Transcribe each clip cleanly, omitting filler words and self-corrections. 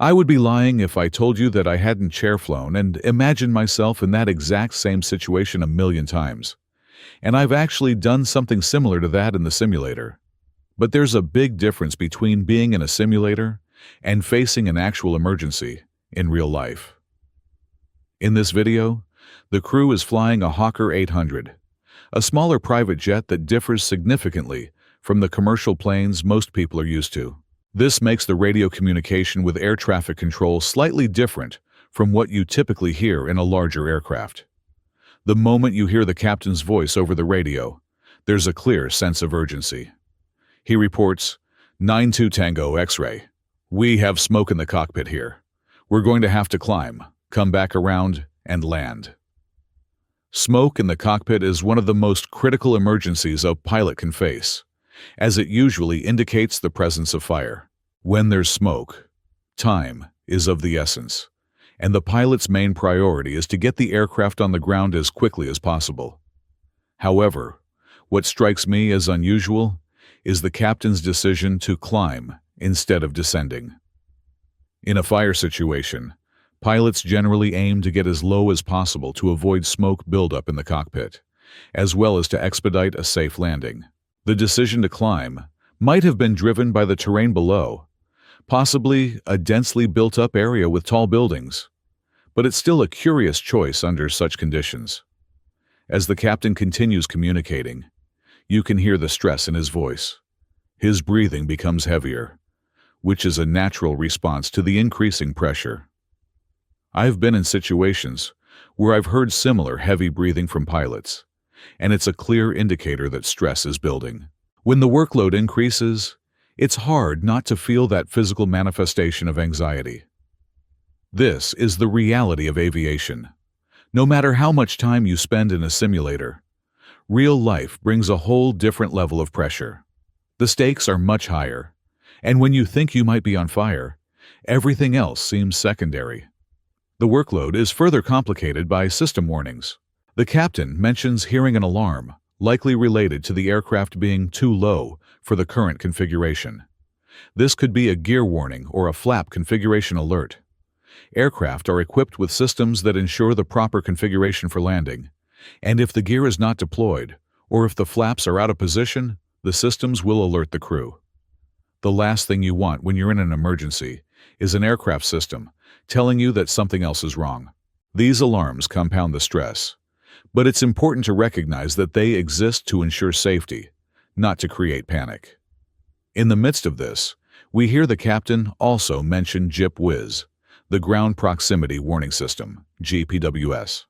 I would be lying if I told you that I hadn't chair flown and imagined myself in that exact same situation a million times. And I've actually done something similar to that in the simulator. But there's a big difference between being in a simulator and facing an actual emergency in real life. In this video, the crew is flying a Hawker 800, a smaller private jet that differs significantly from the commercial planes most people are used to. This makes the radio communication with air traffic control slightly different from what you typically hear in a larger aircraft. The moment you hear the captain's voice over the radio, there's a clear sense of urgency. He reports, 92 Tango X-ray. We have smoke in the cockpit here. We're going to have to climb, come back around, and land. Smoke in the cockpit is one of the most critical emergencies a pilot can face, as it usually indicates the presence of fire. When there's smoke, time is of the essence, and the pilot's main priority is to get the aircraft on the ground as quickly as possible. However, what strikes me as unusual is the captain's decision to climb instead of descending. In a fire situation, pilots generally aim to get as low as possible to avoid smoke buildup in the cockpit, as well as to expedite a safe landing. The decision to climb might have been driven by the terrain below, possibly a densely built-up area with tall buildings, but it's still a curious choice under such conditions. As the captain continues communicating, you can hear the stress in his voice. His breathing becomes heavier, which is a natural response to the increasing pressure. I've been in situations where I've heard similar heavy breathing from pilots, and it's a clear indicator that stress is building. When the workload increases, it's hard not to feel that physical manifestation of anxiety. This is the reality of aviation. No matter how much time you spend in a simulator, real life brings a whole different level of pressure. The stakes are much higher, and when you think you might be on fire, everything else seems secondary. The workload is further complicated by system warnings. The captain mentions hearing an alarm, likely related to the aircraft being too low for the current configuration. This could be a gear warning or a flap configuration alert. Aircraft are equipped with systems that ensure the proper configuration for landing, and if the gear is not deployed, or if the flaps are out of position, the systems will alert the crew. The last thing you want when you're in an emergency is an aircraft system telling you that something else is wrong. These alarms compound the stress, but it's important to recognize that they exist to ensure safety, not to create panic. In the midst of this, we hear the captain also mention GPWS, the Ground Proximity Warning System, GPWS.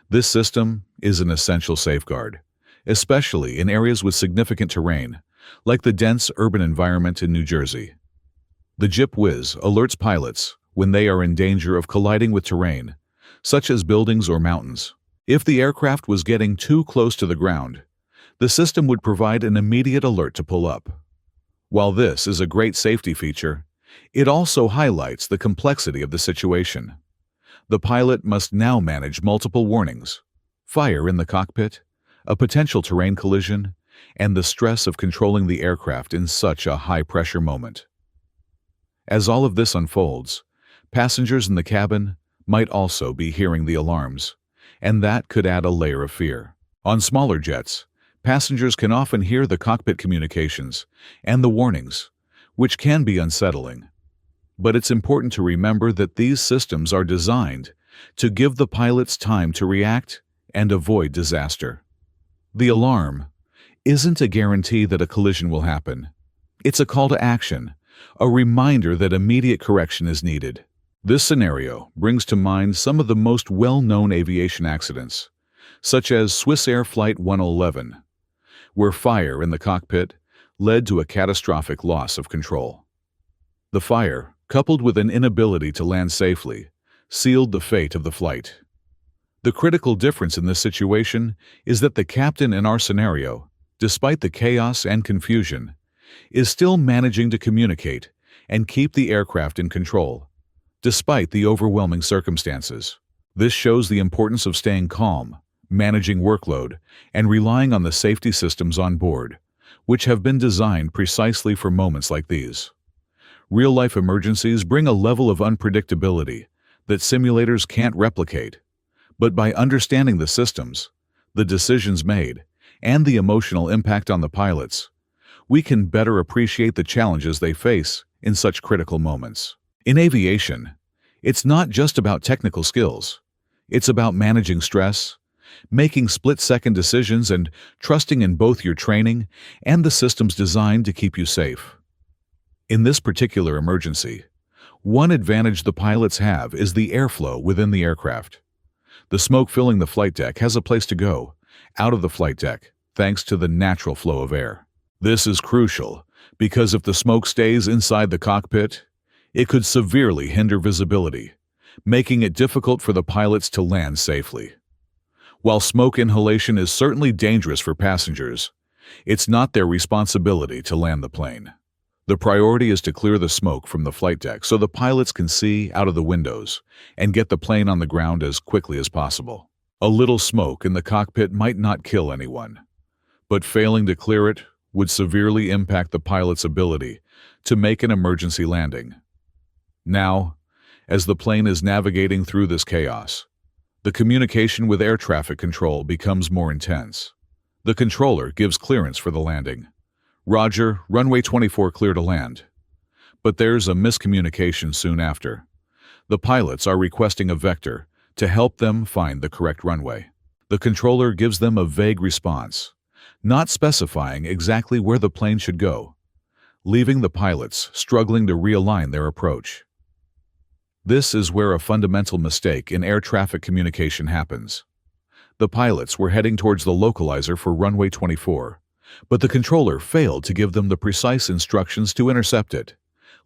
This system is an essential safeguard, especially in areas with significant terrain, like the dense urban environment in New Jersey. The GPWS alerts pilots when they are in danger of colliding with terrain, such as buildings or mountains. If the aircraft was getting too close to the ground, the system would provide an immediate alert to pull up. While this is a great safety feature, it also highlights the complexity of the situation. The pilot must now manage multiple warnings: fire in the cockpit, a potential terrain collision, and the stress of controlling the aircraft in such a high-pressure moment. As all of this unfolds, passengers in the cabin might also be hearing the alarms, and that could add a layer of fear. On smaller jets, passengers can often hear the cockpit communications and the warnings, which can be unsettling. But it's important to remember that these systems are designed to give the pilots time to react and avoid disaster. The alarm isn't a guarantee that a collision will happen. It's a call to action, a reminder that immediate correction is needed. This scenario brings to mind some of the most well-known aviation accidents, such as Swissair Flight 111, where fire in the cockpit led to a catastrophic loss of control. The fire, coupled with an inability to land safely, sealed the fate of the flight. The critical difference in this situation is that the captain in our scenario, despite the chaos and confusion, is still managing to communicate and keep the aircraft in control, despite the overwhelming circumstances. This shows the importance of staying calm, managing workload, and relying on the safety systems on board, which have been designed precisely for moments like these. Real-life emergencies bring a level of unpredictability that simulators can't replicate. But by understanding the systems, the decisions made, and the emotional impact on the pilots, we can better appreciate the challenges they face in such critical moments. In aviation, it's not just about technical skills. It's about managing stress, making split-second decisions, and trusting in both your training and the systems designed to keep you safe. In this particular emergency, one advantage the pilots have is the airflow within the aircraft. The smoke filling the flight deck has a place to go, out of the flight deck, thanks to the natural flow of air. This is crucial because if the smoke stays inside the cockpit, it could severely hinder visibility, making it difficult for the pilots to land safely. While smoke inhalation is certainly dangerous for passengers, it's not their responsibility to land the plane. The priority is to clear the smoke from the flight deck so the pilots can see out of the windows and get the plane on the ground as quickly as possible. A little smoke in the cockpit might not kill anyone, but failing to clear it would severely impact the pilot's ability to make an emergency landing. Now, as the plane is navigating through this chaos, the communication with air traffic control becomes more intense. The controller gives clearance for the landing. Roger, runway 24 clear to land. But there's a miscommunication soon after. The pilots are requesting a vector to help them find the correct runway. The controller gives them a vague response, not specifying exactly where the plane should go, leaving the pilots struggling to realign their approach. This is where a fundamental mistake in air traffic communication happens. The pilots were heading towards the localizer for runway 24, but the controller failed to give them the precise instructions to intercept it,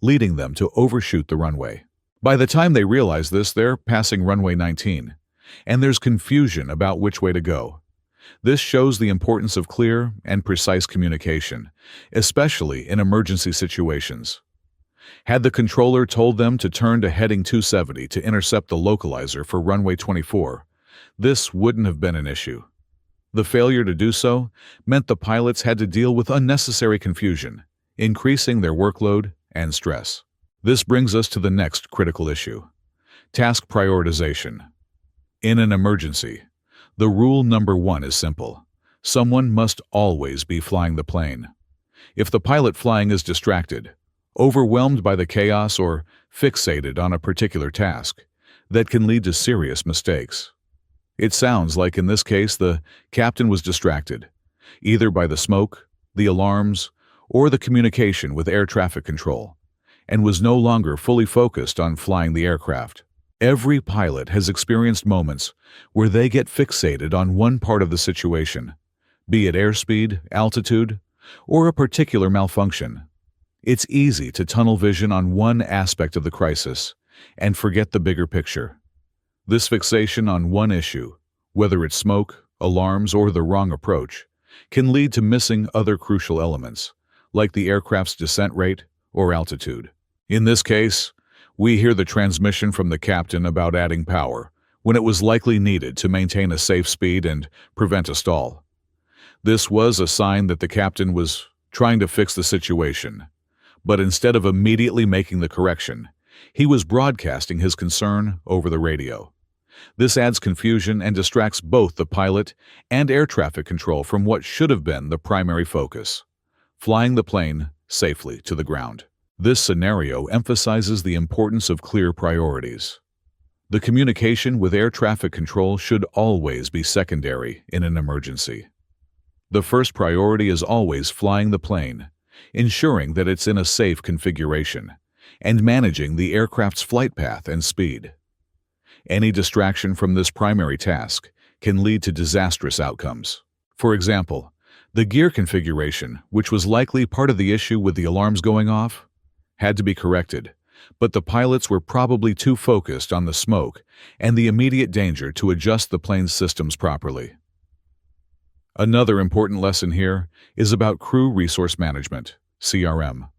leading them to overshoot the runway. By the time they realize this, they're passing runway 19, and there's confusion about which way to go. This shows the importance of clear and precise communication, especially in emergency situations. Had the controller told them to turn to heading 270 to intercept the localizer for runway 24, this wouldn't have been an issue. The failure to do so meant the pilots had to deal with unnecessary confusion, increasing their workload and stress. This brings us to the next critical issue: task prioritization. In an emergency, the rule number one is simple. Someone must always be flying the plane. If the pilot flying is distracted, overwhelmed by the chaos, or fixated on a particular task, that can lead to serious mistakes. It sounds like in this case the captain was distracted, either by the smoke, the alarms, or the communication with air traffic control, and was no longer fully focused on flying the aircraft. Every pilot has experienced moments where they get fixated on one part of the situation, be it airspeed, altitude, or a particular malfunction. It's easy to tunnel vision on one aspect of the crisis and forget the bigger picture. This fixation on one issue, whether it's smoke, alarms, or the wrong approach, can lead to missing other crucial elements, like the aircraft's descent rate or altitude. In this case, we hear the transmission from the captain about adding power when it was likely needed to maintain a safe speed and prevent a stall. This was a sign that the captain was trying to fix the situation, but instead of immediately making the correction, he was broadcasting his concern over the radio. This adds confusion and distracts both the pilot and air traffic control from what should have been the primary focus: flying the plane safely to the ground. This scenario emphasizes the importance of clear priorities. The communication with air traffic control should always be secondary in an emergency. The first priority is always flying the plane, ensuring that it's in a safe configuration, and managing the aircraft's flight path and speed. Any distraction from this primary task can lead to disastrous outcomes. For example, the gear configuration, which was likely part of the issue with the alarms going off, had to be corrected, but the pilots were probably too focused on the smoke and the immediate danger to adjust the plane's systems properly. Another important lesson here is about crew resource management, CRM.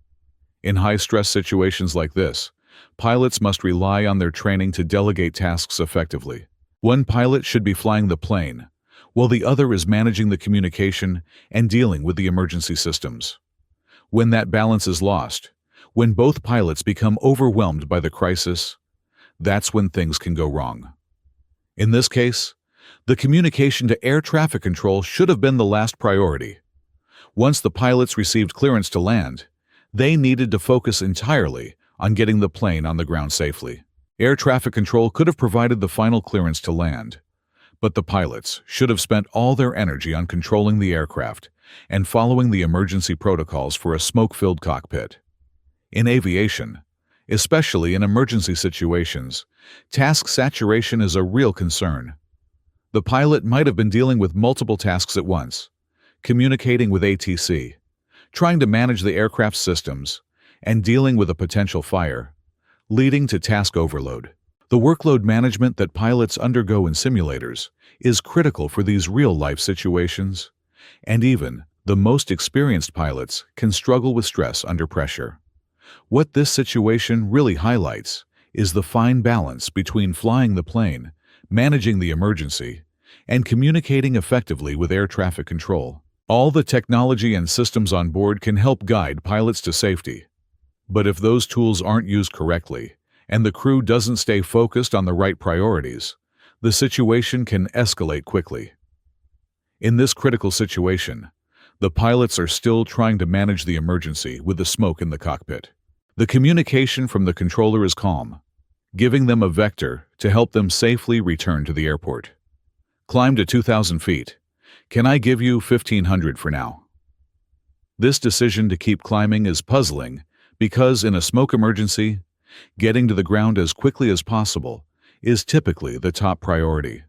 In high-stress situations like this, pilots must rely on their training to delegate tasks effectively. One pilot should be flying the plane, while the other is managing the communication and dealing with the emergency systems. When that balance is lost, When both pilots become overwhelmed by the crisis, that's when things can go wrong. In this case, the communication to air traffic control should have been the last priority. Once the pilots received clearance to land, they needed to focus entirely on getting the plane on the ground safely. Air traffic control could have provided the final clearance to land, but the pilots should have spent all their energy on controlling the aircraft and following the emergency protocols for a smoke-filled cockpit. In aviation, especially in emergency situations, task saturation is a real concern. The pilot might have been dealing with multiple tasks at once, communicating with ATC, trying to manage the aircraft's systems, and dealing with a potential fire, leading to task overload. The workload management that pilots undergo in simulators is critical for these real-life situations, and even the most experienced pilots can struggle with stress under pressure. What this situation really highlights is the fine balance between flying the plane, managing the emergency, and communicating effectively with air traffic control. All the technology and systems on board can help guide pilots to safety. But if those tools aren't used correctly, and the crew doesn't stay focused on the right priorities, the situation can escalate quickly. In this critical situation, the pilots are still trying to manage the emergency with the smoke in the cockpit. The communication from the controller is calm, giving them a vector to help them safely return to the airport. Climb to 2,000 feet. Can I give you 1,500 for now? This decision to keep climbing is puzzling because in a smoke emergency, getting to the ground as quickly as possible is typically the top priority.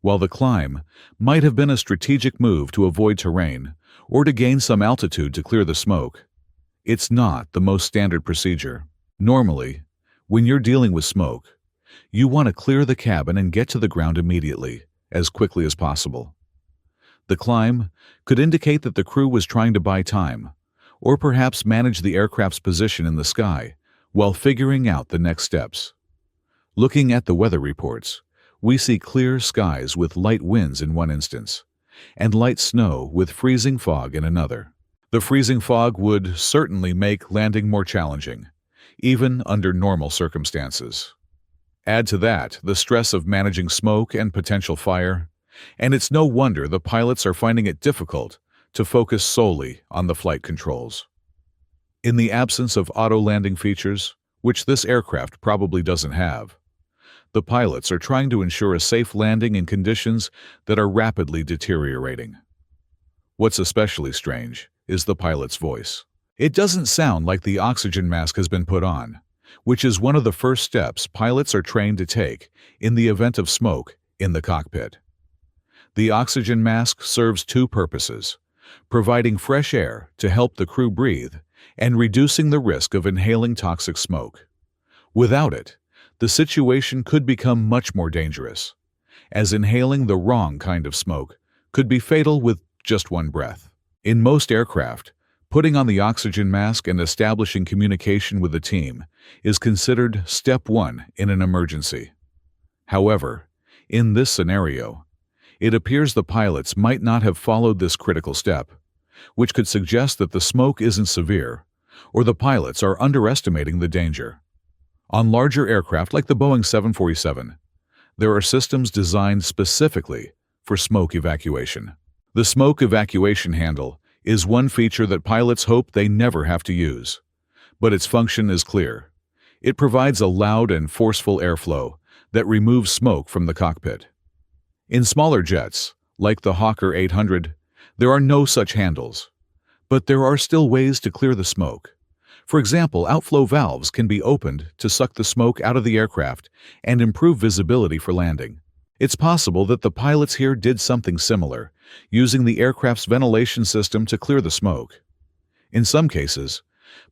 While the climb might have been a strategic move to avoid terrain or to gain some altitude to clear the smoke, it's not the most standard procedure. Normally, when you're dealing with smoke, you want to clear the cabin and get to the ground immediately, as quickly as possible. The climb could indicate that the crew was trying to buy time, or perhaps manage the aircraft's position in the sky while figuring out the next steps. Looking at the weather reports, we see clear skies with light winds in one instance, and light snow with freezing fog in another. The freezing fog would certainly make landing more challenging, even under normal circumstances. Add to that the stress of managing smoke and potential fire, and it's no wonder the pilots are finding it difficult to focus solely on the flight controls. In the absence of auto-landing features, which this aircraft probably doesn't have, the pilots are trying to ensure a safe landing in conditions that are rapidly deteriorating. What's especially strange is the pilot's voice. It doesn't sound like the oxygen mask has been put on, which is one of the first steps pilots are trained to take in the event of smoke in the cockpit. The oxygen mask serves two purposes: providing fresh air to help the crew breathe and reducing the risk of inhaling toxic smoke. Without it, the situation could become much more dangerous, as inhaling the wrong kind of smoke could be fatal with just one breath. In most aircraft, putting on the oxygen mask and establishing communication with the team is considered step one in an emergency. However, in this scenario, it appears the pilots might not have followed this critical step, which could suggest that the smoke isn't severe, or the pilots are underestimating the danger. On larger aircraft like the Boeing 747, there are systems designed specifically for smoke evacuation. The smoke evacuation handle is one feature that pilots hope they never have to use, but its function is clear. It provides a loud and forceful airflow that removes smoke from the cockpit. In smaller jets, like the Hawker 800, there are no such handles, but there are still ways to clear the smoke. For example, outflow valves can be opened to suck the smoke out of the aircraft and improve visibility for landing. It's possible that the pilots here did something similar, using the aircraft's ventilation system to clear the smoke. In some cases,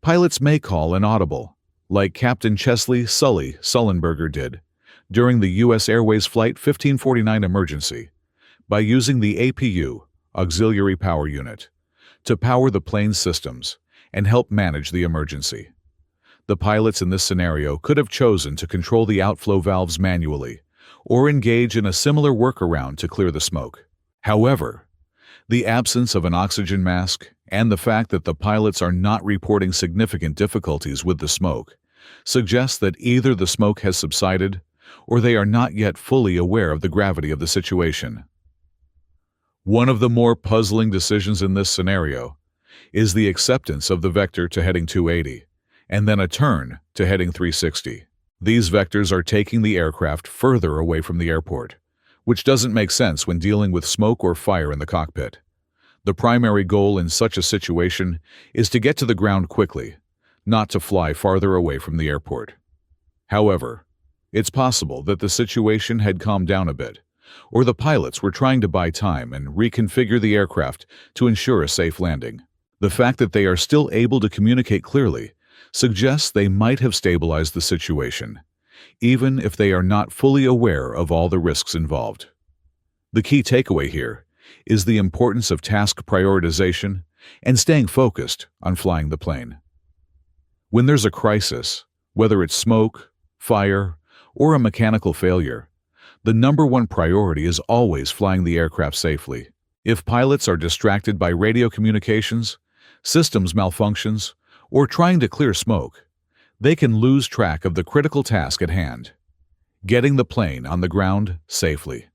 pilots may call an audible, like Captain Chesley "Sully" Sullenberger did during the U.S. Airways Flight 1549 emergency, by using the APU, Auxiliary Power Unit, to power the plane's systems and help manage the emergency. The pilots in this scenario could have chosen to control the outflow valves manually or engage in a similar workaround to clear the smoke. However, The absence of an oxygen mask and the fact that the pilots are not reporting significant difficulties with the smoke suggests that either the smoke has subsided or they are not yet fully aware of the gravity of the situation. One of the more puzzling decisions in this scenario is the acceptance of the vector to heading 280 and then a turn to heading 360. These vectors are taking the aircraft further away from the airport, which doesn't make sense when dealing with smoke or fire in the cockpit. The primary goal in such a situation is to get to the ground quickly, not to fly farther away from the airport. However, it's possible that the situation had calmed down a bit, or the pilots were trying to buy time and reconfigure the aircraft to ensure a safe landing. The fact that they are still able to communicate clearly suggests they might have stabilized the situation, even if they are not fully aware of all the risks involved. The key takeaway here is the importance of task prioritization and staying focused on flying the plane. When there's a crisis, whether it's smoke, fire, or a mechanical failure, the number one priority is always flying the aircraft safely. If pilots are distracted by radio communications, systems malfunctions, or trying to clear smoke, they can lose track of the critical task at hand, getting the plane on the ground safely.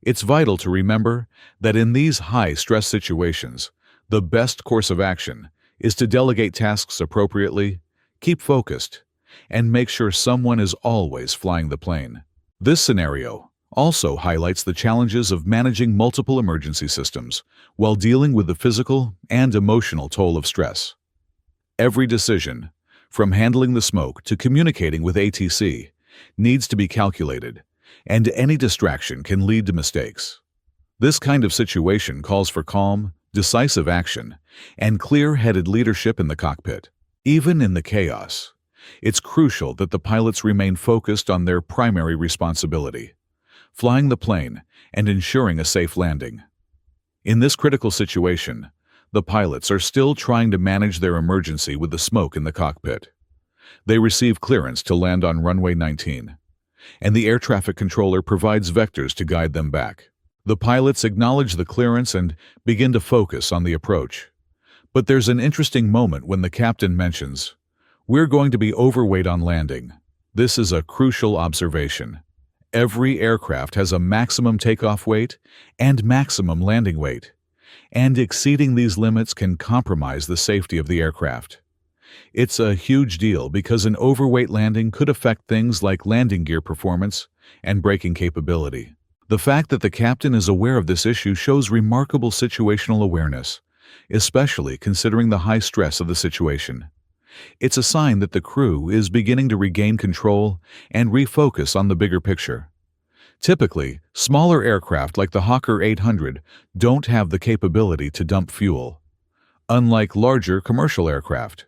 It's vital to remember that in these high-stress situations, the best course of action is to delegate tasks appropriately, keep focused, and make sure someone is always flying the plane. This scenario also highlights the challenges of managing multiple emergency systems while dealing with the physical and emotional toll of stress. Every decision, from handling the smoke to communicating with ATC, needs to be calculated, and any distraction can lead to mistakes. This kind of situation calls for calm, decisive action and clear-headed leadership in the cockpit. Even in the chaos, it's crucial that the pilots remain focused on their primary responsibility, flying the plane and ensuring a safe landing. In this critical situation, the pilots are still trying to manage their emergency with the smoke in the cockpit. They receive clearance to land on runway 19, and the air traffic controller provides vectors to guide them back. The pilots acknowledge the clearance and begin to focus on the approach. But there's an interesting moment when the captain mentions, "We're going to be overweight on landing." This is a crucial observation. Every aircraft has a maximum takeoff weight and maximum landing weight, and exceeding these limits can compromise the safety of the aircraft. It's a huge deal because an overweight landing could affect things like landing gear performance and braking capability. The fact that the captain is aware of this issue shows remarkable situational awareness, especially considering the high stress of the situation. It's a sign that the crew is beginning to regain control and refocus on the bigger picture. Typically, smaller aircraft like the Hawker 800 don't have the capability to dump fuel, unlike larger commercial aircraft,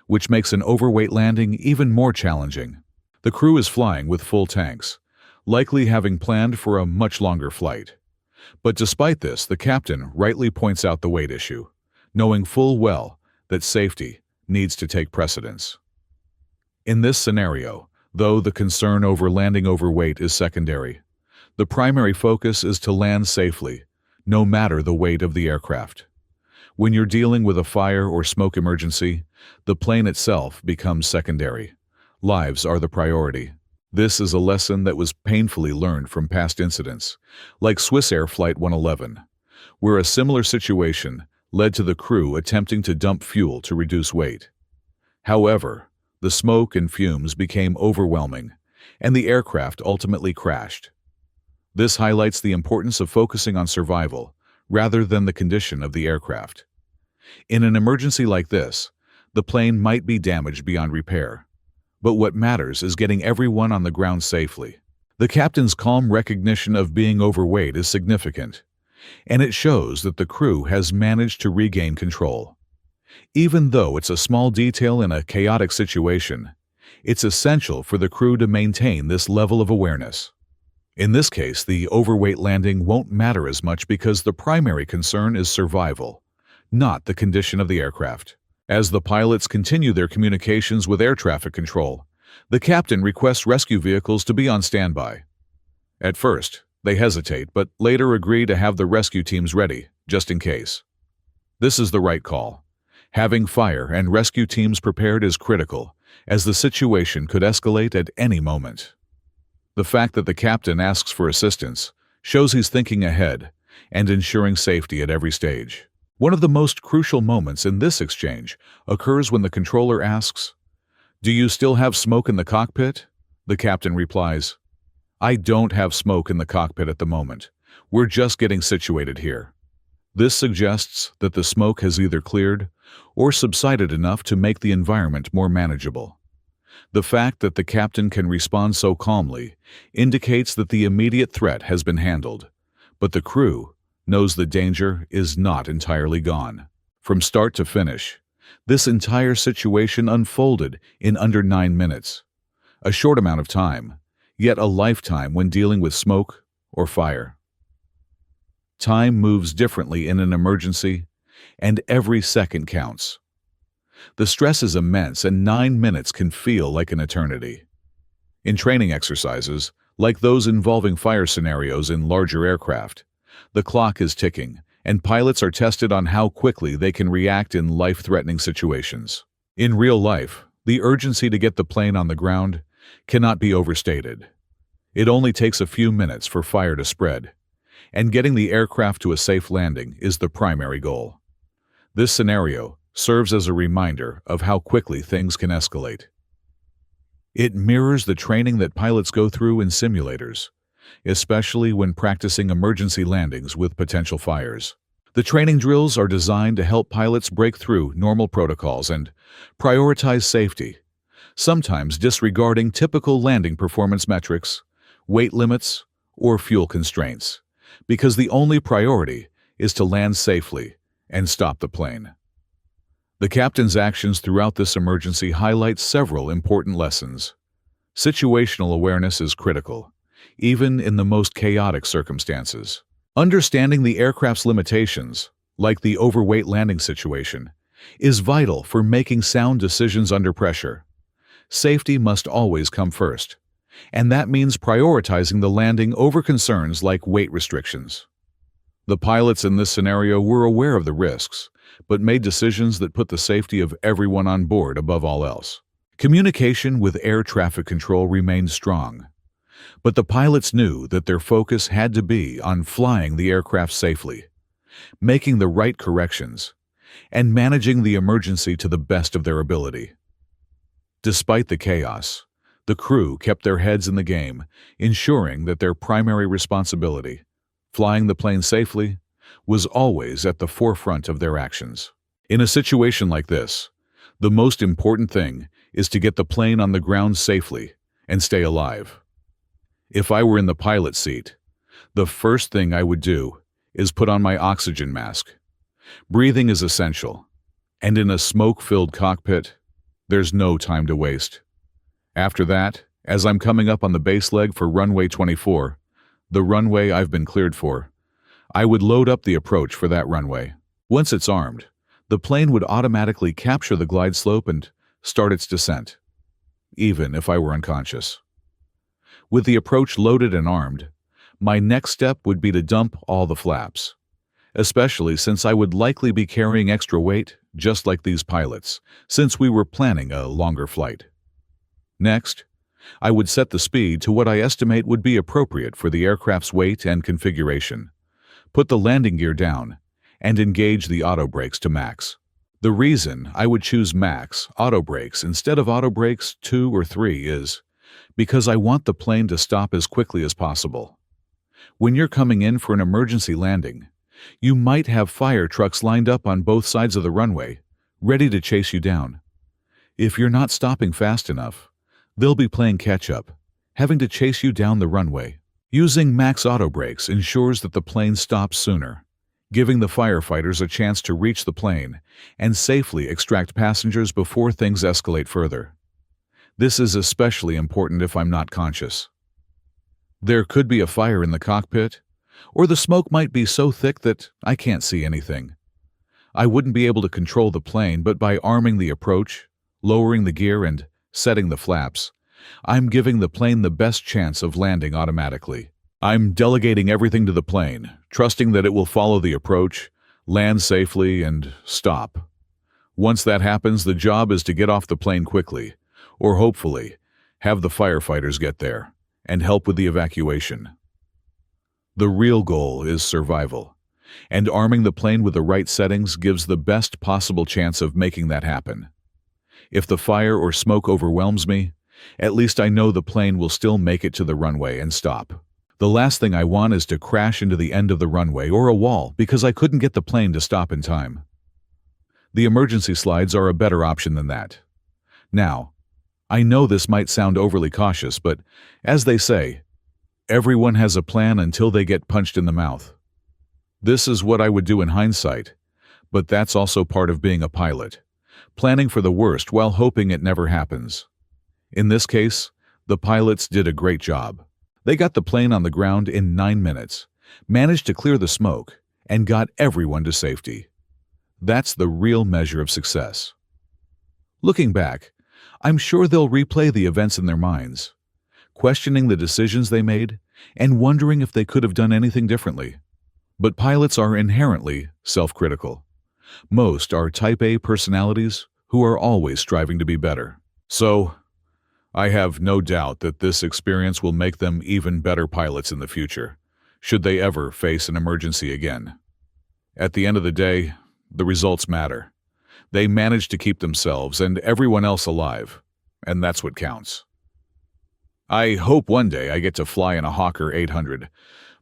which makes an overweight landing even more challenging. The crew is flying with full tanks, likely having planned for a much longer flight. But despite this, the captain rightly points out the weight issue, knowing full well that safety needs to take precedence. In this scenario, though the concern over landing overweight is secondary, the primary focus is to land safely, no matter the weight of the aircraft. When you're dealing with a fire or smoke emergency, the plane itself becomes secondary. Lives are the priority. This is a lesson that was painfully learned from past incidents, like Swiss Air Flight 111, where a similar situation led to the crew attempting to dump fuel to reduce weight. However, the smoke and fumes became overwhelming, and the aircraft ultimately crashed. This highlights the importance of focusing on survival rather than the condition of the aircraft. In an emergency like this, the plane might be damaged beyond repair, but what matters is getting everyone on the ground safely. The captain's calm recognition of being overweight is significant, and it shows that the crew has managed to regain control. Even though it's a small detail in a chaotic situation, it's essential for the crew to maintain this level of awareness. In this case, the overweight landing won't matter as much because the primary concern is survival, not the condition of the aircraft. As the pilots continue their communications with air traffic control, the captain requests rescue vehicles to be on standby. At first, they hesitate, but later agree to have the rescue teams ready just in case. This is the right call. Having fire and rescue teams prepared is critical, as the situation could escalate at any moment. The fact that the captain asks for assistance shows he's thinking ahead and ensuring safety at every stage. One of the most crucial moments in this exchange occurs when the controller asks, "Do you still have smoke in the cockpit?" The captain replies, "I don't have smoke in the cockpit at the moment. We're just getting situated here." This suggests that the smoke has either cleared or subsided enough to make the environment more manageable. The fact that the captain can respond so calmly indicates that the immediate threat has been handled, but the crew knows the danger is not entirely gone. From start to finish, this entire situation unfolded in under 9 minutes. A short amount of time, yet a lifetime when dealing with smoke or fire. Time moves differently in an emergency, and every second counts. The stress is immense, and 9 minutes can feel like an eternity. In training exercises, like those involving fire scenarios in larger aircraft, the clock is ticking, and pilots are tested on how quickly they can react in life-threatening situations. In real life, the urgency to get the plane on the ground cannot be overstated. It only takes a few minutes for fire to spread, and getting the aircraft to a safe landing is the primary goal. This scenario serves as a reminder of how quickly things can escalate. It mirrors the training that pilots go through in simulators, especially when practicing emergency landings with potential fires. The training drills are designed to help pilots break through normal protocols and prioritize safety, sometimes disregarding typical landing performance metrics, weight limits, or fuel constraints, because the only priority is to land safely and stop the plane. The captain's actions throughout this emergency highlight several important lessons. Situational awareness is critical, even in the most chaotic circumstances. Understanding the aircraft's limitations, like the overweight landing situation, is vital for making sound decisions under pressure. Safety must always come first, and that means prioritizing the landing over concerns like weight restrictions. The pilots in this scenario were aware of the risks, but made decisions that put the safety of everyone on board above all else. Communication with air traffic control remained strong, but the pilots knew that their focus had to be on flying the aircraft safely, making the right corrections, and managing the emergency to the best of their ability. Despite the chaos, the crew kept their heads in the game, ensuring that their primary responsibility, flying the plane safely, was always at the forefront of their actions. In a situation like this, the most important thing is to get the plane on the ground safely and stay alive. If I were in the pilot's seat, the first thing I would do is put on my oxygen mask. Breathing is essential, and in a smoke-filled cockpit, there's no time to waste. After that, as I'm coming up on the base leg for runway 24, the runway I've been cleared for, I would load up the approach for that runway. Once it's armed, the plane would automatically capture the glide slope and start its descent, even if I were unconscious. With the approach loaded and armed, my next step would be to dump all the flaps, especially since I would likely be carrying extra weight, just like these pilots, since we were planning a longer flight. Next, I would set the speed to what I estimate would be appropriate for the aircraft's weight and configuration, put the landing gear down, and engage the auto brakes to max. The reason I would choose max auto brakes instead of auto brakes 2 or 3 is because I want the plane to stop as quickly as possible. When you're coming in for an emergency landing, you might have fire trucks lined up on both sides of the runway, ready to chase you down. If you're not stopping fast enough, they'll be playing catch-up, having to chase you down the runway. Using max auto brakes ensures that the plane stops sooner, giving the firefighters a chance to reach the plane and safely extract passengers before things escalate further. This is especially important if I'm not conscious. There could be a fire in the cockpit, or the smoke might be so thick that I can't see anything. I wouldn't be able to control the plane, but by arming the approach, lowering the gear, and setting the flaps, I'm giving the plane the best chance of landing automatically. I'm delegating everything to the plane, trusting that it will follow the approach, land safely, and stop. Once that happens, the job is to get off the plane quickly, or hopefully, have the firefighters get there and help with the evacuation. The real goal is survival, and arming the plane with the right settings gives the best possible chance of making that happen. If the fire or smoke overwhelms me, at least I know the plane will still make it to the runway and stop. The last thing I want is to crash into the end of the runway or a wall because I couldn't get the plane to stop in time. The emergency slides are a better option than that. Now, I know this might sound overly cautious, but as they say, everyone has a plan until they get punched in the mouth. This is what I would do in hindsight, but that's also part of being a pilot, planning for the worst while hoping it never happens. In this case, the pilots did a great job. They got the plane on the ground in 9 minutes, managed to clear the smoke, and got everyone to safety. That's the real measure of success. Looking back, I'm sure they'll replay the events in their minds, questioning the decisions they made and wondering if they could have done anything differently. But pilots are inherently self-critical. Most are Type A personalities who are always striving to be better. So, I have no doubt that this experience will make them even better pilots in the future, should they ever face an emergency again. At the end of the day, the results matter. They managed to keep themselves and everyone else alive, and that's what counts. I hope one day I get to fly in a Hawker 800,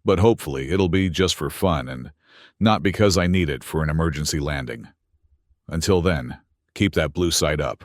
but hopefully it'll be just for fun and not because I need it for an emergency landing. Until then, keep that blue side up.